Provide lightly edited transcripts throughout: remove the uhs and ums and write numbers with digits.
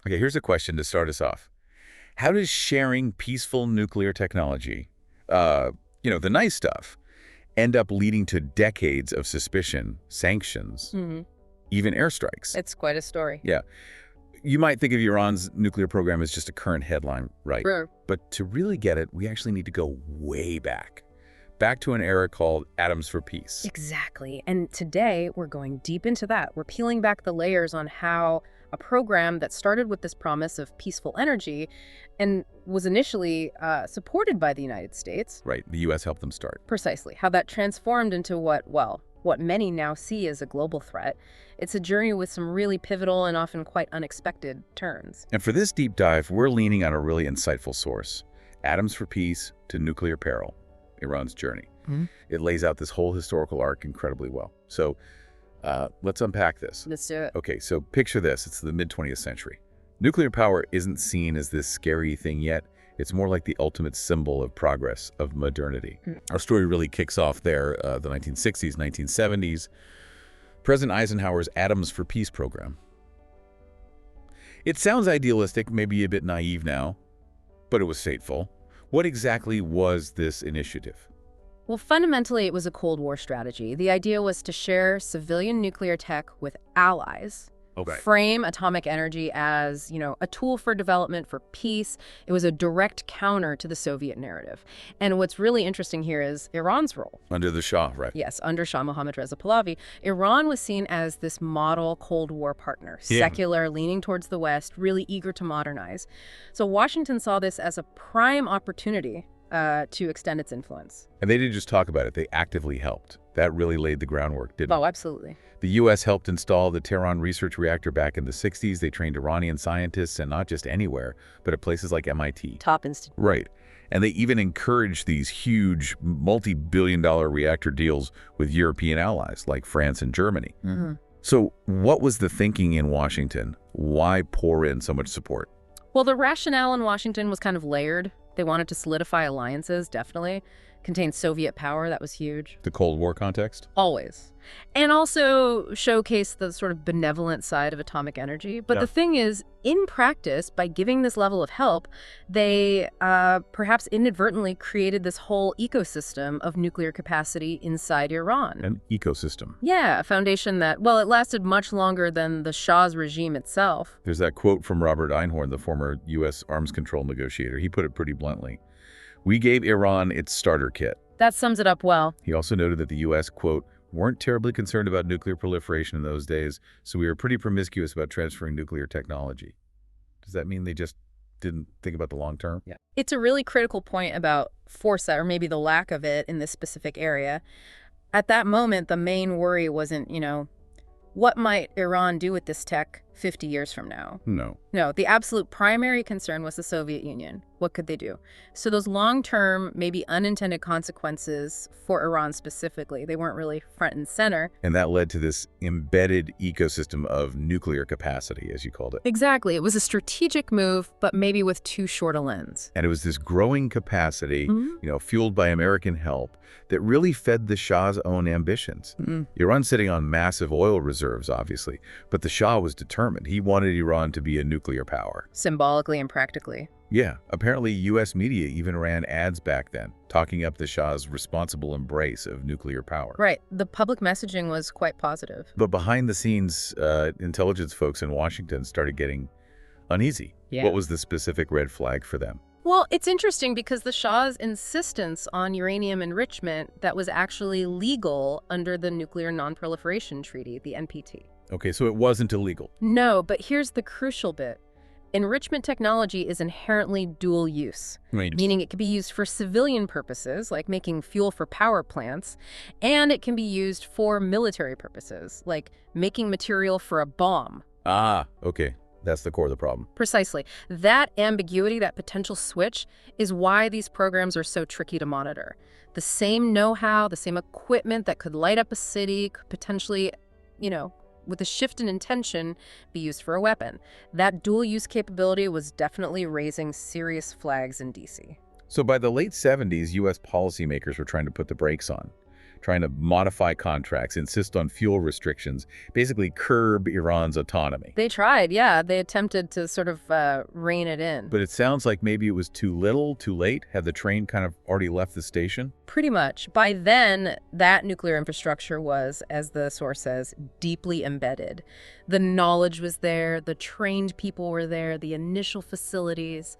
Okay, here's a question to start us off. How does sharing peaceful nuclear technology, the nice stuff, end up leading to decades of suspicion, sanctions, even airstrikes? It's quite a story. Yeah. You might think of Iran's nuclear program as just a current headline, right? Sure. But to really get it, we actually need to go way back. Back to an era called Atoms for Peace. Exactly. And today, we're going deep into that. We're peeling back the layers on how a program that started with this promise of peaceful energy and was initially supported by the United States. Right. The U.S. helped them start. Precisely. How that transformed into what many now see as a global threat. It's a journey with some really pivotal and often quite unexpected turns. And for this deep dive, we're leaning on a really insightful source, Atoms for Peace to Nuclear Peril, Iran's journey. It lays out this whole historical arc incredibly well. So let's unpack this. Let's do it. Okay, so picture this. It's the mid-20th century. Nuclear power isn't seen as this scary thing yet. It's more like the ultimate symbol of progress, of modernity. Our story really kicks off there, the 1960s, 1970s. President Eisenhower's Atoms for Peace program. It sounds idealistic, maybe a bit naive now, but it was fateful. What exactly was this initiative? Well, fundamentally, it was a Cold War strategy. The idea was to share civilian nuclear tech with allies, frame atomic energy as, a tool for development for peace. It was a direct counter to the Soviet narrative. And what's really interesting here is Iran's role. Under the Shah, right? Yes, under Shah Mohammad Reza Pahlavi, Iran was seen as this model Cold War partner, secular, leaning towards the West, really eager to modernize. So Washington saw this as a prime opportunity to extend its influence. And they didn't just talk about it, they actively helped. That really laid the groundwork, didn't it? Oh, absolutely. The U.S. helped install the Tehran research reactor back in the 60s. They trained Iranian scientists, and not just anywhere, but at places like MIT. Top institute. Right. And they even encouraged these huge, multi-billion-dollar reactor deals with European allies like France and Germany. So what was the thinking in Washington? Why pour in so much support? Well, the rationale in Washington was kind of layered. They wanted to solidify alliances, definitely. Contain Soviet power, that was huge. The Cold War context? Always. And also showcase the sort of benevolent side of atomic energy. But the thing is, in practice, by giving this level of help, they perhaps inadvertently created this whole ecosystem of nuclear capacity inside Iran. An ecosystem. Yeah, a foundation that, well, it lasted much longer than the Shah's regime itself. There's that quote from Robert Einhorn, the former U.S. arms control negotiator. He put it pretty bluntly. We gave Iran its starter kit. That sums it up well. He also noted that the U.S., quote, weren't terribly concerned about nuclear proliferation in those days, so we were pretty promiscuous about transferring nuclear technology. Does that mean they just didn't think about the long term? Yeah. It's a really critical point about foresight, or maybe the lack of it in this specific area. At that moment, the main worry wasn't, what might Iran do with this tech 50 years from now? No, the absolute primary concern was the Soviet Union. What could they do? So those long-term, maybe unintended consequences for Iran specifically, they weren't really front and center. And that led to this embedded ecosystem of nuclear capacity, as you called it. Exactly. It was a strategic move, but maybe with too short a lens. And it was this growing capacity, fueled by American help, that really fed the Shah's own ambitions. Iran's sitting on massive oil reserves, obviously, but the Shah was determined. He wanted Iran to be a nuclear power. Symbolically and practically. Yeah, apparently U.S. media even ran ads back then, talking up the Shah's responsible embrace of nuclear power. Right. The public messaging was quite positive. But behind the scenes, intelligence folks in Washington started getting uneasy. Yeah. What was the specific red flag for them? Well, it's interesting because the Shah's insistence on uranium enrichment that was actually legal under the Nuclear Non-Proliferation Treaty, the NPT. Okay, so it wasn't illegal. No, but here's the crucial bit. Enrichment technology is inherently dual use, meaning it can be used for civilian purposes, like making fuel for power plants, and it can be used for military purposes, like making material for a bomb. Ah, okay. That's the core of the problem. Precisely. That ambiguity, that potential switch, is why these programs are so tricky to monitor. The same know-how, the same equipment that could light up a city could potentially, with a shift in intention, be used for a weapon. That dual-use capability was definitely raising serious flags in D.C. So by the late 70s, U.S. policymakers were trying to put the brakes on. trying to modify contracts, insist on fuel restrictions, basically curb Iran's autonomy. They tried, yeah. They attempted to sort of rein it in. But it sounds like maybe it was too little, too late. Had the train kind of already left the station? Pretty much. By then, that nuclear infrastructure was, as the source says, deeply embedded. The knowledge was there, the trained people were there, the initial facilities.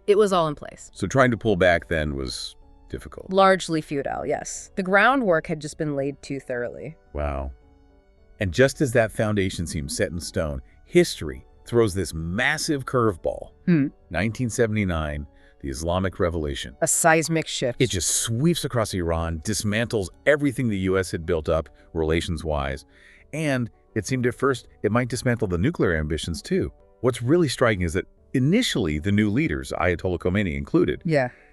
It was all in place. So trying to pull back then was difficult. Largely futile, yes. The groundwork had just been laid too thoroughly. Wow. And just as that foundation seems set in stone, history throws this massive curveball. 1979, the Islamic Revolution. A seismic shift. It just sweeps across Iran, dismantles everything the U.S. had built up, relations-wise, and it seemed at first it might dismantle the nuclear ambitions too. What's really striking is that initially the new leaders, Ayatollah Khomeini included,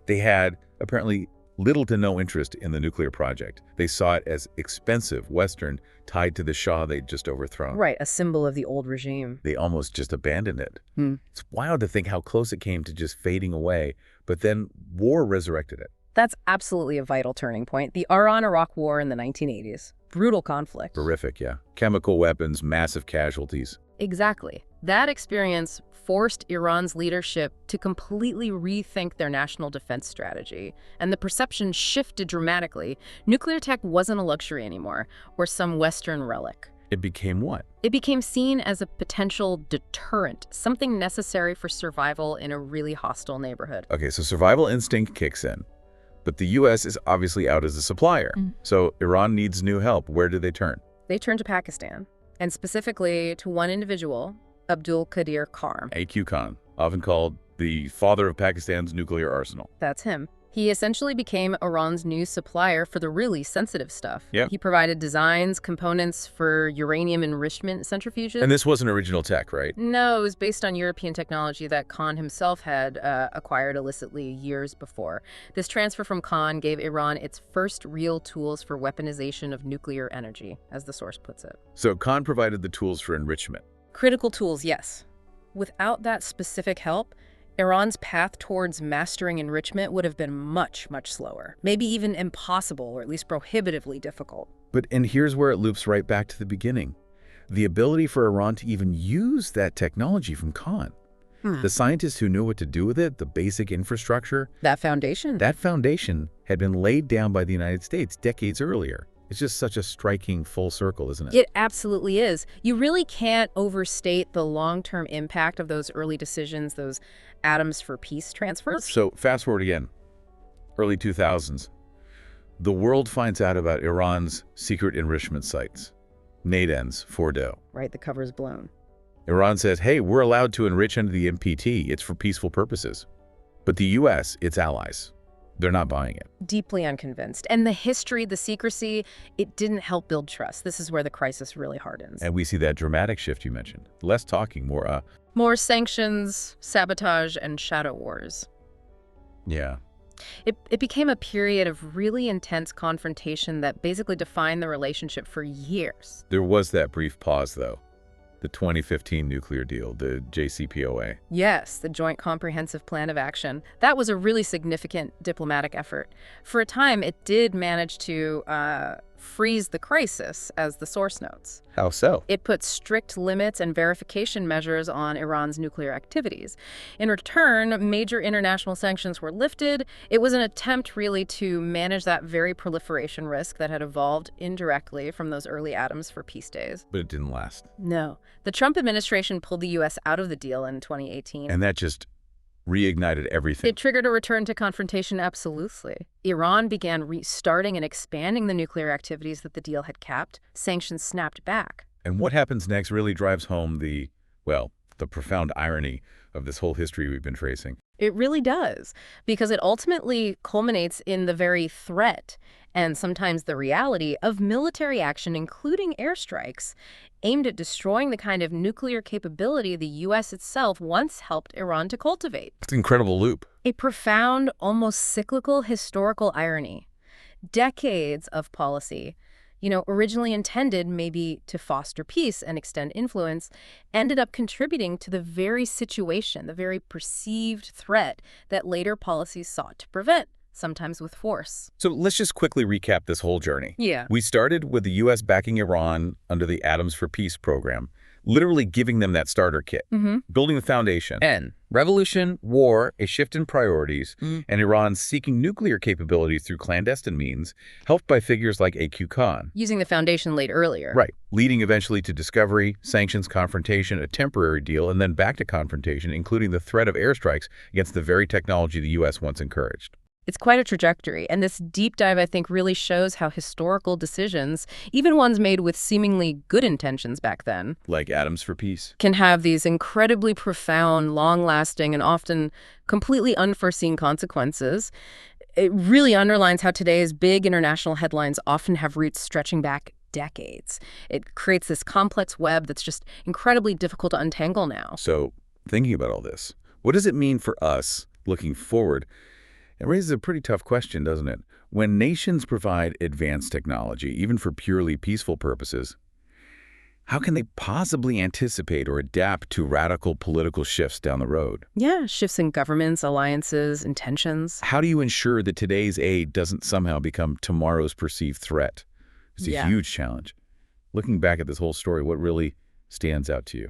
they had apparently little to no interest in the nuclear project. They saw it as expensive, Western, tied to the Shah they'd just overthrown. Right, a symbol of the old regime. They almost just abandoned it. It's wild to think how close it came to just fading away, but then war resurrected it. That's absolutely a vital turning point. The Iran-Iraq War in the 1980s. Brutal conflict. Horrific, yeah. Chemical weapons, massive casualties. Exactly. That experience forced Iran's leadership to completely rethink their national defense strategy, and the perception shifted dramatically. Nuclear tech wasn't a luxury anymore, or some Western relic. It became what? It became seen as a potential deterrent, something necessary for survival in a really hostile neighborhood. Okay, so survival instinct kicks in, but the U.S. is obviously out as a supplier. So Iran needs new help. Where do they turn? They turn to Pakistan, and specifically to one individual, Abdul Qadir Khan. A.Q. Khan, often called the father of Pakistan's nuclear arsenal. That's him. He essentially became Iran's new supplier for the really sensitive stuff. Yeah. He provided designs, components for uranium enrichment centrifuges. And this wasn't original tech, right? No, it was based on European technology that Khan himself had acquired illicitly years before. This transfer from Khan gave Iran its first real tools for weaponization of nuclear energy, as the source puts it. So Khan provided the tools for enrichment. Critical tools, yes. Without that specific help, Iran's path towards mastering enrichment would have been much, much slower. Maybe even impossible, or at least prohibitively difficult. And here's where it loops right back to the beginning. The ability for Iran to even use that technology from Khan. The scientists who knew what to do with it, the basic infrastructure. That foundation had been laid down by the United States decades earlier. It's just such a striking full circle, isn't it? It absolutely is. You really can't overstate the long-term impact of those early decisions, those atoms for peace transfers. So fast forward again, early 2000s. The world finds out about Iran's secret enrichment sites, Natanz, Fordow. Right, the cover's blown. Iran says, hey, we're allowed to enrich under the NPT. It's for peaceful purposes. But the U.S., its allies, they're not buying it. Deeply unconvinced. And the history, the secrecy, it didn't help build trust. This is where the crisis really hardens. And we see that dramatic shift you mentioned. Less talking, more More sanctions, sabotage, and shadow wars. Yeah. It became a period of really intense confrontation that basically defined the relationship for years. There was that brief pause, though. The 2015 nuclear deal, the JCPOA. Yes, the Joint Comprehensive Plan of Action. That was a really significant diplomatic effort. For a time, it did manage to freeze the crisis, as the source notes. How so? It put strict limits and verification measures on Iran's nuclear activities. In return, major international sanctions were lifted. It was an attempt, really, to manage that very proliferation risk that had evolved indirectly from those early atoms for peace days. But it didn't last. No. The Trump administration pulled the U.S. out of the deal in 2018. And that just reignited everything. It triggered a return to confrontation, absolutely. Iran began restarting and expanding the nuclear activities that the deal had capped. Sanctions snapped back. And what happens next really drives home the profound irony of this whole history we've been tracing. It really does, because it ultimately culminates in the very threat and sometimes the reality of military action, including airstrikes, aimed at destroying the kind of nuclear capability the U.S. itself once helped Iran to cultivate. It's an incredible loop. A profound, almost cyclical historical irony. Decades of policy, originally intended maybe to foster peace and extend influence, ended up contributing to the very situation, the very perceived threat that later policies sought to prevent. sometimes with force. So let's just quickly recap this whole journey. Yeah. We started with the U.S. backing Iran under the Atoms for Peace program, literally giving them that starter kit, building the foundation. And revolution, war, a shift in priorities, and Iran seeking nuclear capabilities through clandestine means, helped by figures like A.Q. Khan. Using the foundation laid earlier. Right, leading eventually to discovery, sanctions, confrontation, a temporary deal, and then back to confrontation, including the threat of airstrikes against the very technology the U.S. once encouraged. It's quite a trajectory, and this deep dive, I think, really shows how historical decisions, even ones made with seemingly good intentions back then, Like Atoms for Peace. can have these incredibly profound, long-lasting, and often completely unforeseen consequences. It really underlines how today's big international headlines often have roots stretching back decades. It creates this complex web that's just incredibly difficult to untangle now. So, thinking about all this, what does it mean for us looking forward? It raises a pretty tough question, doesn't it? When nations provide advanced technology, even for purely peaceful purposes, how can they possibly anticipate or adapt to radical political shifts down the road? Yeah, shifts in governments, alliances, intentions. How do you ensure that today's aid doesn't somehow become tomorrow's perceived threat? It's a huge challenge. Looking back at this whole story, what really stands out to you?